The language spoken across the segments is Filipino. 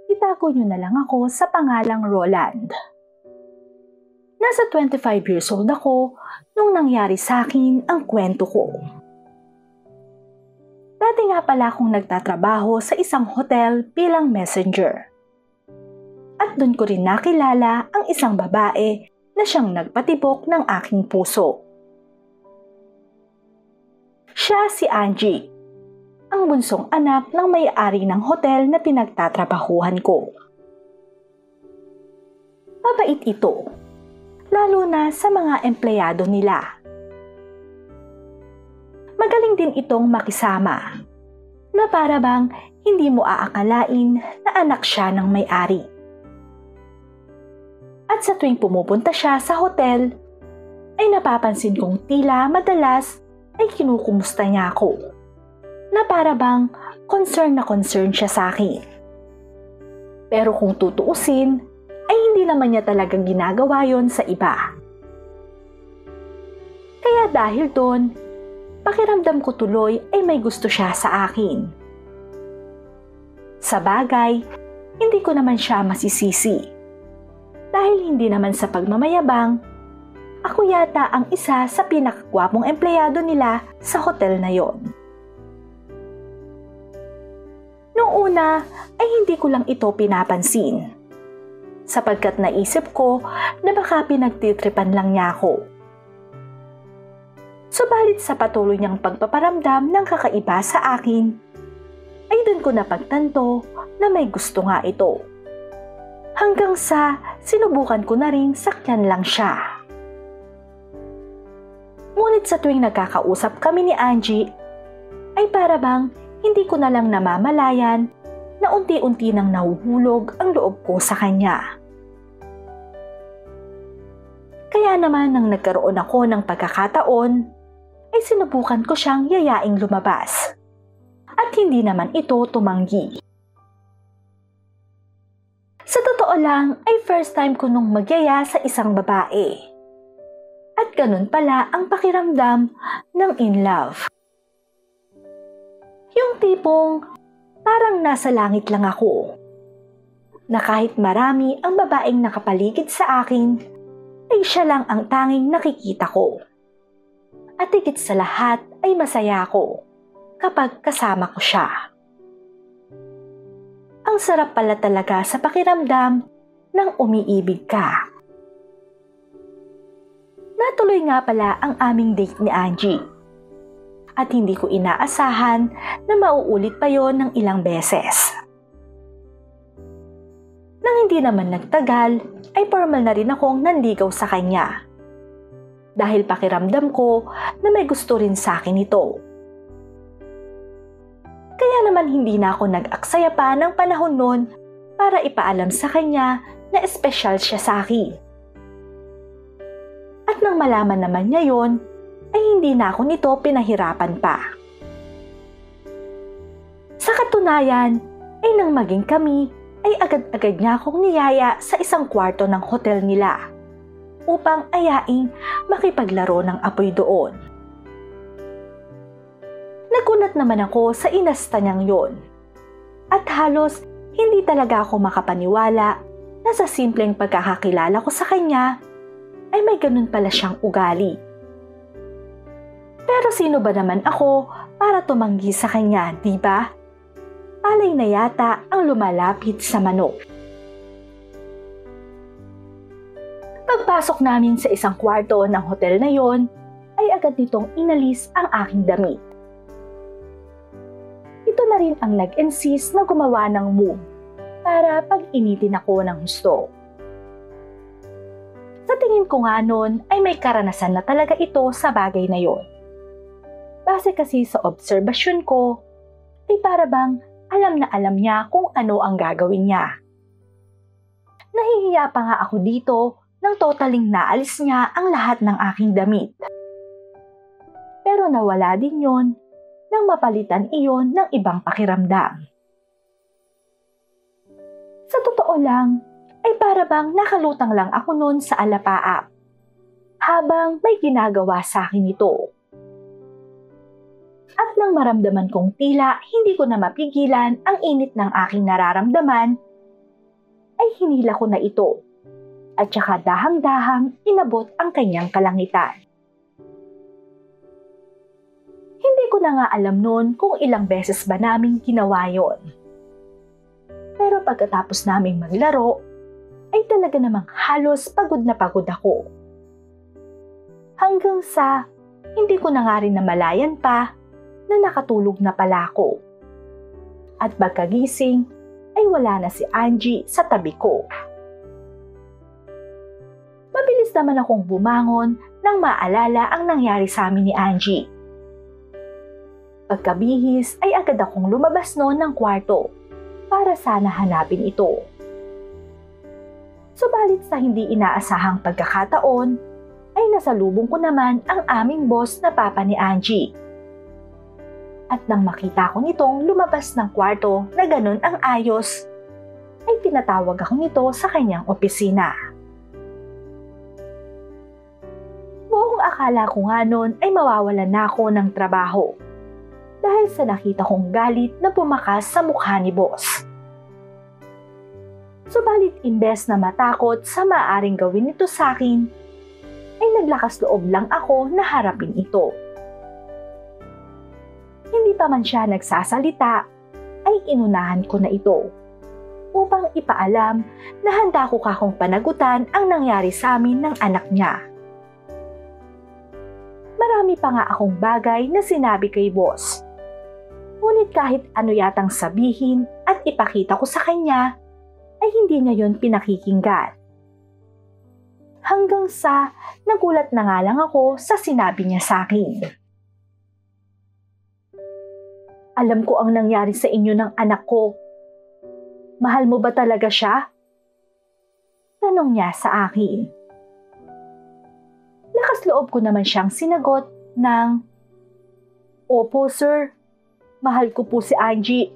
itago niyo na lang ako sa pangalang Roland. Nasa 25 years old ako nung nangyari sa akin ang kwento ko. Dati nga pala akong nagtatrabaho sa isang hotel bilang messenger. At doon ko rin nakilala ang isang babae na siyang nagpatibok ng aking puso. Siya si Angie, ang bunsong anak ng may-ari ng hotel na pinagtatrabahuhan ko. Mabait ito, lalo na sa mga empleyado nila. Magaling din itong makisama, na para bang hindi mo aakalain na anak siya ng may-ari. At sa tuwing pumupunta siya sa hotel, ay napapansin kong tila madalas ay kinukumusta niya ako, na para bang concern na concern siya sa akin. Pero kung tutuusin, ay hindi naman niya talagang ginagawa yon sa iba. Kaya dahil doon, pakiramdam ko tuloy ay may gusto siya sa akin. Sa bagay, hindi ko naman siya masisisi. Dahil hindi naman sa pagmamayabang, ako yata ang isa sa pinakagwapong empleyado nila sa hotel na yon. Noong una ay hindi ko lang ito pinapansin, sapagkat naisip ko na baka pinagtitripan lang niya ako. Subalit sa patuloy niyang pagpaparamdam ng kakaiba sa akin, ay doon ko napagtanto na may gusto nga ito. Hanggang sa sinubukan ko na ring sakyan lang siya. Ngunit sa tuwing nagkakausap kami ni Angie, ay para bang hindi ko na lang namamalayan na unti-unti nang nahuhulog ang loob ko sa kanya. Kaya naman nang nagkaroon ako ng pagkakataon, ay sinubukan ko siyang yayaing lumabas. At hindi naman ito tumanggi. Sa totoo lang ay first time ko nung magyaya sa isang babae. At ganun pala ang pakiramdam ng in love. Yung tipong parang nasa langit lang ako. Na kahit marami ang babaeng nakapaligid sa akin, ay siya lang ang tanging nakikita ko. At higit sa lahat ay masaya ako kapag kasama ko siya. Ang sarap pala talaga sa pakiramdam ng umiibig ka. Natuloy nga pala ang aming date ni Angie. At hindi ko inaasahan na mauulit pa yon ng ilang beses. Nang hindi naman nagtagal, ay formal na rin akong nanligaw sa kanya. Dahil pakiramdam ko na may gusto rin sa akin ito. Kaya naman hindi na ako nag-aksaya pa ng panahon noon para ipaalam sa kanya na espesyal siya sa akin. At nang malaman naman niya yon, ay hindi na ako nito pinahirapan pa. Sa katunayan, ay nang maging kami, ay agad-agad niya akong niyaya sa isang kwarto ng hotel nila upang ayaing makipaglaro ng apoy doon. Nagunat naman ako sa inasta niyang yon. At halos hindi talaga ako makapaniwala na sa simpleng pagkakakilala ko sa kanya ay may ganun pala siyang ugali. Pero sino ba naman ako para tumanggi sa kanya, di ba? Palay na yata ang lumalapit sa manok. Pagpasok namin sa isang kwarto ng hotel na yon, ay agad nitong inalis ang aking damit. Ito na rin ang nag-insist na gumawa ng move para pag-initin ako ng husto. Sa tingin ko nga noon ay may karanasan na talaga ito sa bagay na yon. Base kasi sa obserbasyon ko, ay para bang alam na alam niya kung ano ang gagawin niya. Nahihiya pa nga ako dito nang totaling naalis niya ang lahat ng aking damit. Pero nawala din yon nang mapalitan iyon ng ibang pakiramdam. Sa totoo lang, ay para bang nakalutang lang ako noon sa alapaap habang may ginagawa sa akin ito. At nang maramdaman kong tila hindi ko na mapigilan ang init ng aking nararamdaman, ay hinila ko na ito at saka dahang-dahang inabot ang kanyang kalangitan. Hindi ko na nga alam noon kung ilang beses ba naming ginawa yon. Pero pagkatapos naming maglaro, ay talaga namang halos pagod na pagod ako. Hanggang sa hindi ko na nga rin namalayan pa na nakatulog na pala ako. At pagkagising ay wala na si Angie sa tabi ko. Mabilis naman akong bumangon nang maalala ang nangyari sa amin ni Angie. Pagkabihis ay agad akong lumabas noon ng kwarto para sana hanapin ito. Subalit sa hindi inaasahang pagkakataon, ay nasalubong ko naman ang aming boss na papa ni Angie. At nang makita ko nitong lumabas ng kwarto na ganun ang ayos, ay pinatawag ako nito sa kanyang opisina. Buong akala ko nga noon ay mawawalan na ako ng trabaho dahil sa nakita kong galit na pumakas sa mukha ni boss. Subalit imbes na matakot sa maaaring gawin nito sa akin, ay naglakas loob lang ako na harapin ito. Hindi pa man siya nagsasalita, ay inunahan ko na ito upang ipaalam na handa ko kakong panagutan ang nangyari sa amin ng anak niya. Marami pa nga akong bagay na sinabi kay boss. Ngunit kahit ano yatang sabihin at ipakita ko sa kanya, ay hindi niya yon pinakikinggan. Hanggang sa nagulat na nga lang ako sa sinabi niya sa akin. Alam ko ang nangyari sa inyo ng anak ko. Mahal mo ba talaga siya? Tanong niya sa akin. Lakas loob ko naman siyang sinagot ng, Opo sir, mahal ko po si Angie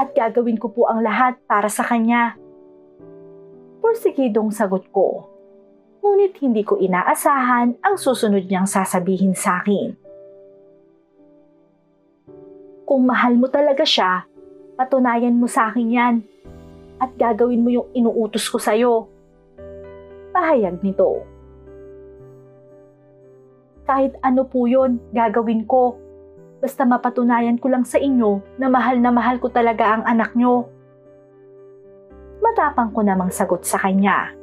at gagawin ko po ang lahat para sa kanya. Porsikidong sagot ko. Ngunit hindi ko inaasahan ang susunod niyang sasabihin sa akin. Kung mahal mo talaga siya, patunayan mo sa akin yan at gagawin mo yung inuutos ko sa'yo. Pahayag nito. Kahit ano po yun, gagawin ko. Basta mapatunayan ko lang sa inyo na mahal ko talaga ang anak nyo. Matapang ko namang sagot sa kanya.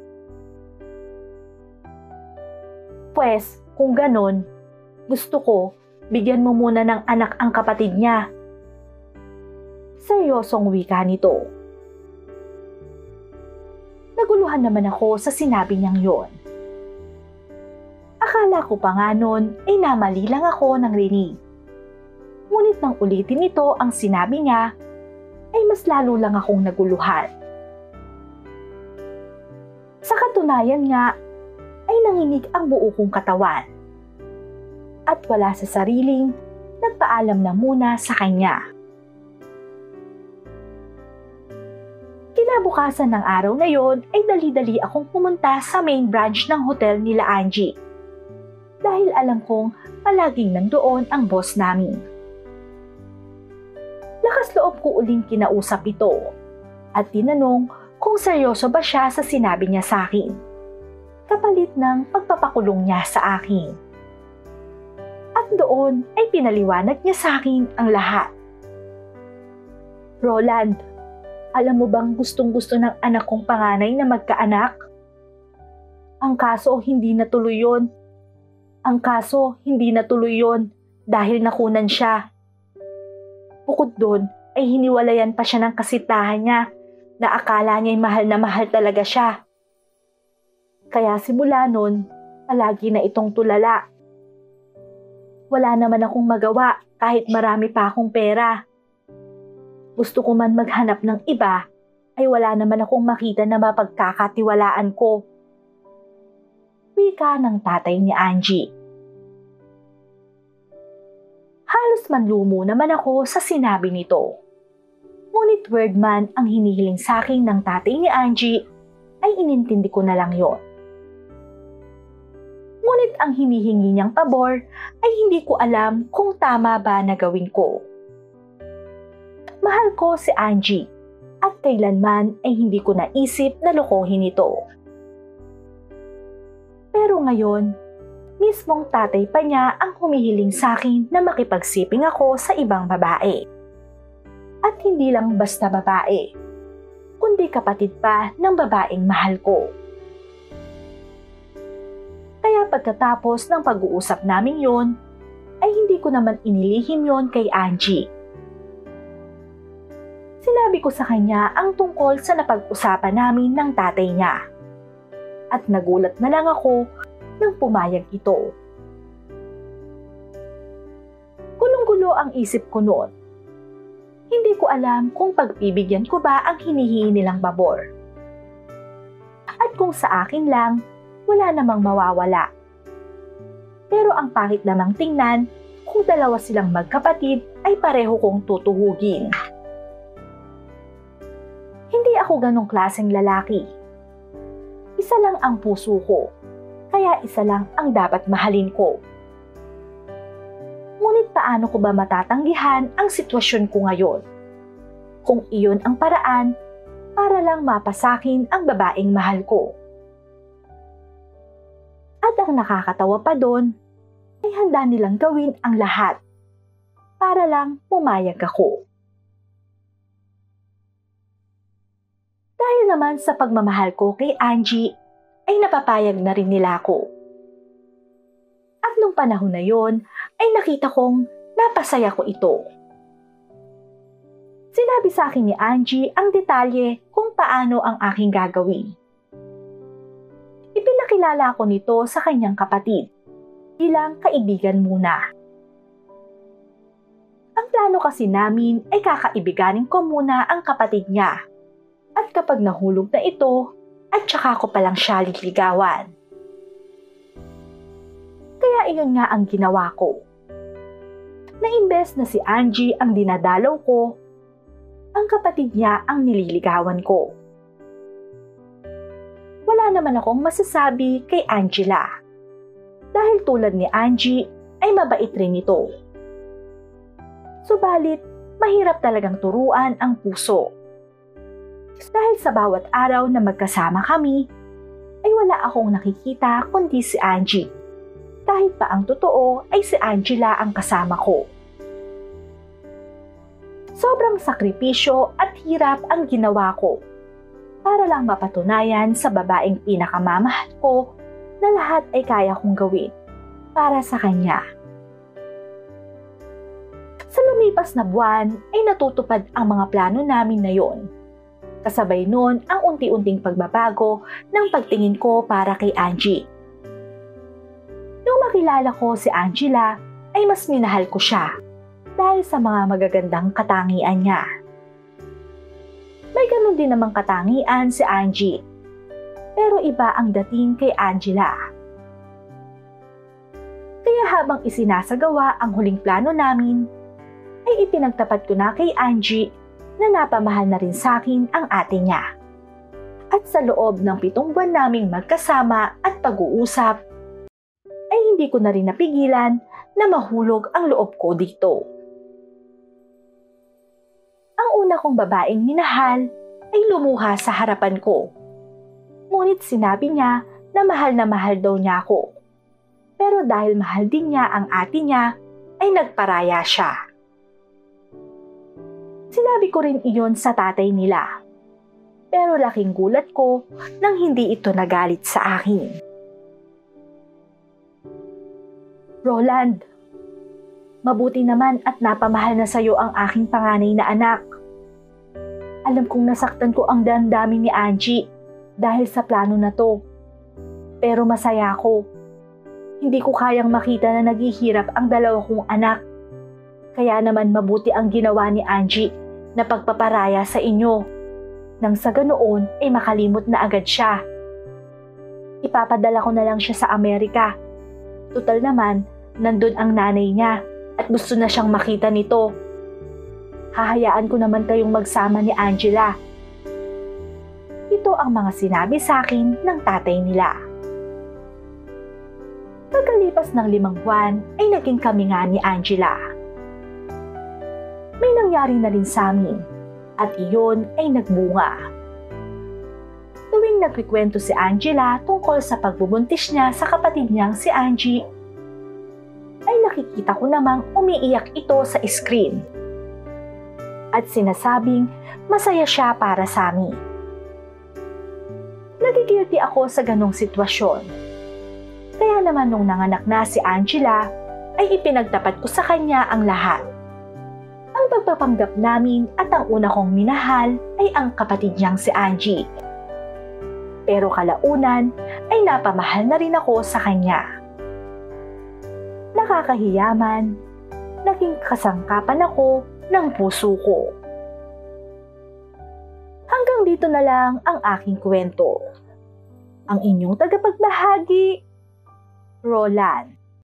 Pwes, kung ganon, gusto ko, bigyan mo muna ng anak ang kapatid niya. Seryosong wika nito. Naguluhan naman ako sa sinabi niyang yon. Akala ko pa nga noon ay namali lang ako ng rinig. Ngunit nang ulitin nito ang sinabi niya, ay mas lalo lang akong naguluhan. Sa katunayan nga, ay nanginig ang buo kong katawan. At wala sa sariling, nagpaalam na muna sa kanya. Kinabukasan ng araw na yon ay dali-dali akong pumunta sa main branch ng hotel nila Angie. Dahil alam kong palaging nandoon ang boss namin. Lakas loob ko uling kinausap ito at tinanong kung seryoso ba siya sa sinabi niya sa akin, kapalit ng pagpapakulong niya sa akin. At doon ay pinaliwanag niya sa akin ang lahat. Roland, alam mo bang gustong-gusto ng anak kong panganay na magkaanak? Ang kaso hindi natuloy yon. Dahil nakunan siya. Bukod doon ay hiniwalayan pa siya ng kasitahan niya na akala niya'y mahal na mahal talaga siya. Kaya simula noon, palagi na itong tulala. Wala naman akong magawa kahit marami pa akong pera. Gusto ko man maghanap ng iba, ay wala naman akong makita na mapagkakatiwalaan ko. Wika ng tatay ni Angie. Halos manlumo naman ako sa sinabi nito. Ngunit word man ang hinihiling sa akin ng tatay ni Angie, ay inintindi ko na lang yon. Ngunit ang hinihingi niyang pabor ay hindi ko alam kung tama ba na gawin ko. Mahal ko si Angie at kailanman ay hindi ko naisip na lokohin ito. Pero ngayon, mismong tatay pa niya ang humihiling sa akin na makipagsiping ako sa ibang babae. At hindi lang basta babae, kundi kapatid pa ng babaeng mahal ko. Kaya pagkatapos ng pag-uusap namin yon, ay hindi ko naman inilihim yon kay Angie. Sinabi ko sa kanya ang tungkol sa napag-usapan namin ng tatay niya. At nagulat na lang ako nang pumayag ito. Gulong-gulo ang isip ko noon. Hindi ko alam kung pagbibigyan ko ba ang hinihingi nilang pabor. At kung sa akin lang, wala namang mawawala. Pero ang pangit namang tingnan kung dalawa silang magkapatid ay pareho kong tutuhugin. Hindi ako ganong klaseng lalaki. Isa lang ang puso ko, kaya isa lang ang dapat mahalin ko. Ngunit paano ko ba matatanggihan ang sitwasyon ko ngayon? Kung iyon ang paraan para lang mapasakin ang babaeng mahal ko. At ang nakakatawa pa doon, ay handa nilang gawin ang lahat para lang pumayag ako. Dahil naman sa pagmamahal ko kay Angie, ay napapayag na rin nila ako. At nung panahon na yon, ay nakita kong napasaya ko ito. Sinabi sa akin ni Angie ang detalye kung paano ang aking gagawin. Ipinakilala ko nito sa kanyang kapatid, bilang kaibigan muna. Ang plano kasi namin ay kakaibiganin ko muna ang kapatid niya. At kapag nahulog na ito, at saka ko palang siya liligawan. Kaya iyon nga ang ginawa ko. Na imbes na si Angie ang dinadalaw ko, ang kapatid niya ang nililigawan ko. Wala naman akong masasabi kay Angela. Dahil tulad ni Angie ay mabait rin ito. Subalit, mahirap talagang turuan ang puso. Dahil sa bawat araw na magkasama kami, ay wala akong nakikita kundi si Angie. Kahit pa ang totoo ay si Angela ang kasama ko. Sobrang sakripisyo at hirap ang ginawa ko para lang mapatunayan sa babaeng pinakamamahal ko na lahat ay kaya kong gawin para sa kanya. Sa lumipas na buwan ay natutupad ang mga plano namin na yon. Kasabay noon ang unti-unting pagbabago ng pagtingin ko para kay Angie. Nung makilala ko si Angela ay mas minahal ko siya dahil sa mga magagandang katangian niya. May ganun din namang katangian si Angie, pero iba ang dating kay Angela. Kaya habang isinasagawa ang huling plano namin, ay ipinagtapat ko na kay Angie na napamahal na rin sa akin ang ate niya. At sa loob ng 7 buwan naming magkasama at pag-uusap, ay hindi ko na rin napigilan na mahulog ang loob ko dito. Ang una kong babaeng minahal ay lumuha sa harapan ko. Ngunit sinabi niya na mahal daw niya ako. Pero dahil mahal din niya ang ate niya, ay nagparaya siya. Sinabi ko rin iyon sa tatay nila. Pero laking gulat ko nang hindi ito nagalit sa akin. Roland, mabuti naman at napamahal na sa'yo ang aking panganay na anak. Alam kong nasaktan ko ang damdamin ni Angie dahil sa plano na to. Pero masaya ako. Hindi ko kayang makita na naghihirap ang 2 kong anak. Kaya naman mabuti ang ginawa ni Angie na pagpaparaya sa inyo. Nang sa ganoon ay makalimot na agad siya. Ipapadala ko na lang siya sa Amerika. Tutal naman, nandun ang nanay niya at gusto na siyang makita nito. Hahayaan ko naman kayong magsama ni Angela. Ito ang mga sinabi sa akin ng tatay nila. Pagkalipas ng 5 buwan ay naging kami nga ni Angela. May nangyari na rin sa amin At iyon ay nagbunga. Tuwing nagkikwento si Angela tungkol sa pagbubuntis niya sa kapatid niyang si Angie, ay nakikita ko namang umiiyak ito sa screen. At sinasabing masaya siya para sa amin. Nagigilty ako sa ganong sitwasyon. Kaya naman nung nanganak na si Angela, ay ipinagtapat ko sa kanya ang lahat. Ang pagpapanggap namin at ang una kong minahal ay ang kapatid niyang si Angie. Pero kalaunan ay napamahal na rin ako sa kanya. Nakakahiyaman, naging kasangkapan ako ng puso ko. Hanggang dito na lang ang aking kwento. Ang inyong tagapagbahagi, Roland.